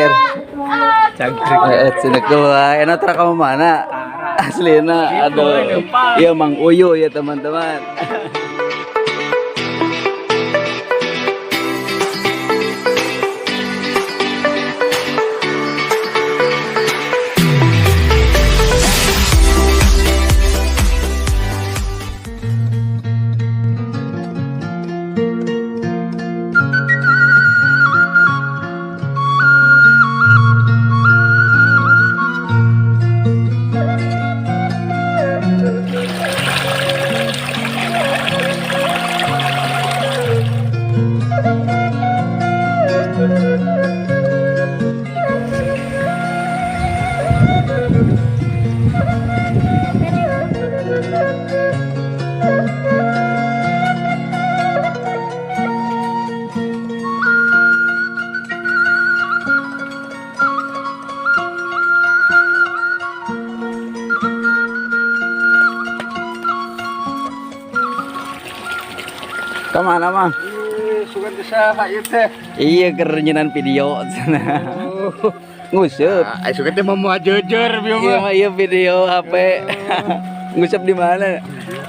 cangkir. Cangkrik. Cina keluar. Enak tera kamu mana? Aslina, aduh. Iya Mang Uyu ya teman-teman. Kemana Mang? Sugan desa ieu teh. Iya kerenyenan video sana. Ngusep. Ai sugan teh mau jejer bieu Iya mah. mah iya video HP. Ngusep di mana?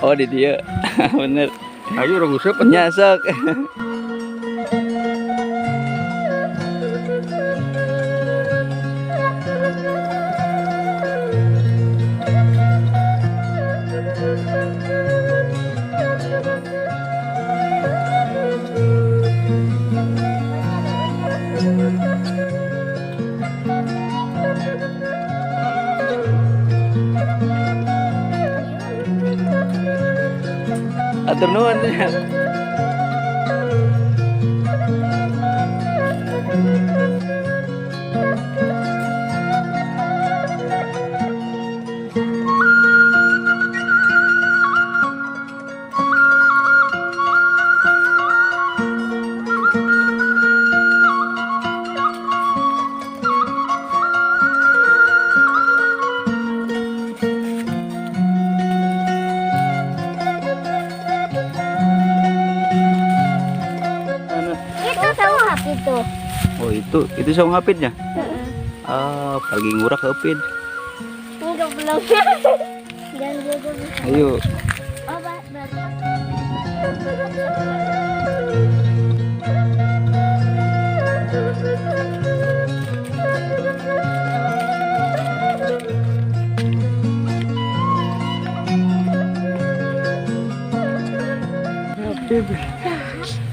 Oh di dia. Bener. Ayo urang useup. Nyasok. Atur nuhun. Itu tahu apa itu? Oh itu saung hapidnya. Ah, pergi ngurah ke hapid. Enggak belum. Dan juga. Ayo. Oh,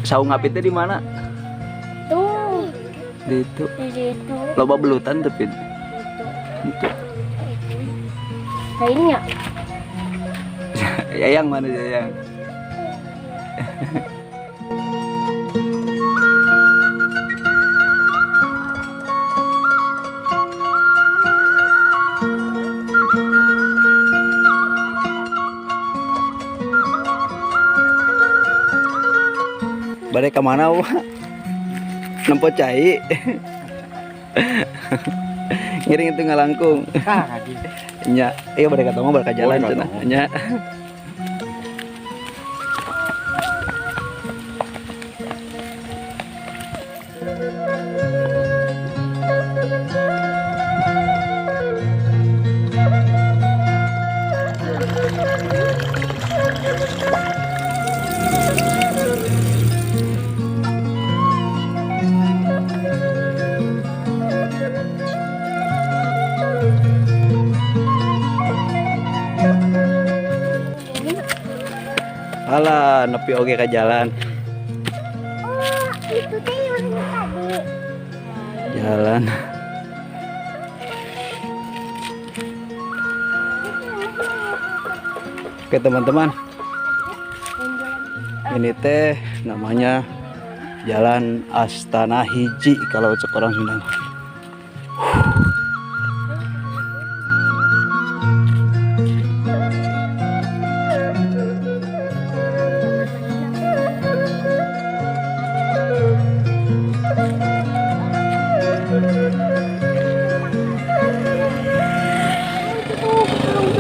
Saung hapidnya di mana? tuh Di itu. di situ. Loba belutan tapi. Itu. Lainnya. Yayang mana Yayang? Balik ke mana Wak? Nempo cai. Ngiring itu ngalangkung. Nya, iya balik ketemu balik ke jalan Oh, cenah. Nya. Alah, nepi oge ke jalan. Oh, itu teh yang tadi. Jalan. Oke teman-teman, ini teh namanya Jalan Astana Hiji kalau cek orang Sunda.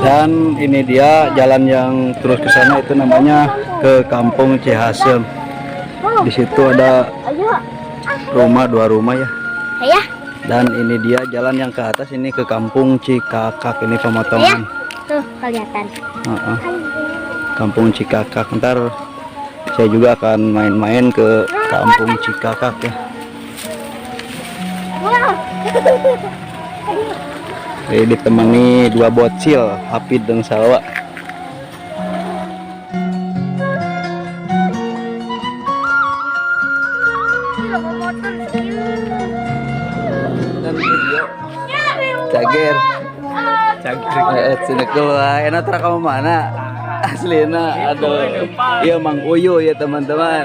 Dan ini dia jalan yang terus ke sana, itu namanya ke Kampung Cihasem. Di situ ada Ayo. rumah, 2 rumah ya. Ayah. Dan ini dia jalan yang ke atas, ini ke Kampung Cikakak, ini pemotongan. Tuh, kelihatan. Heeh. Kampung Cikakak. Ntar saya juga akan main-main ke Kampung Cikakak ya. Wow. Jadi ditemani dua bocil, Hafid dan Salwa. Dan video cager sini keluar enak tera kamu mana aslina aduh iya Mang Uyu ya teman-teman.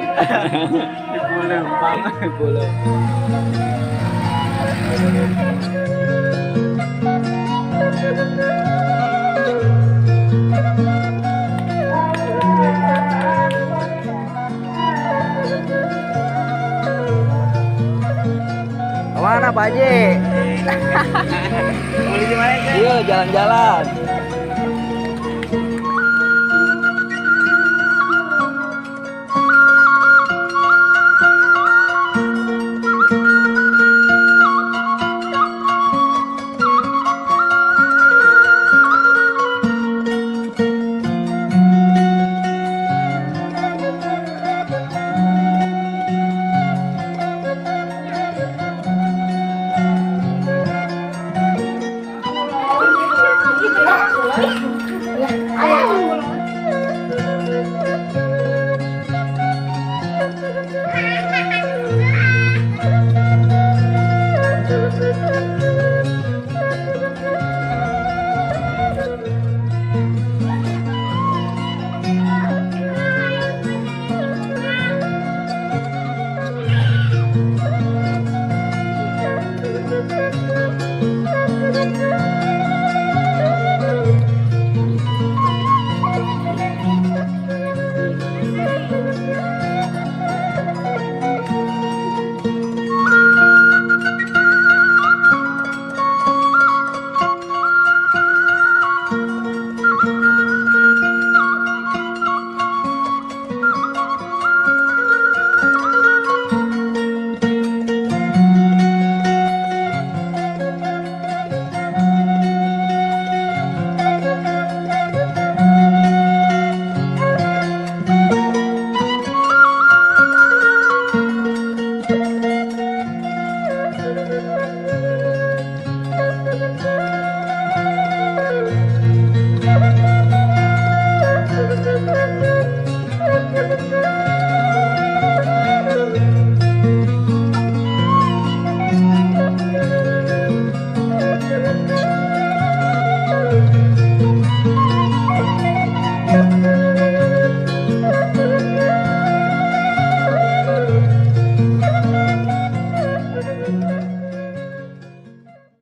Kemana Pak Haji? Iya jalan-jalan.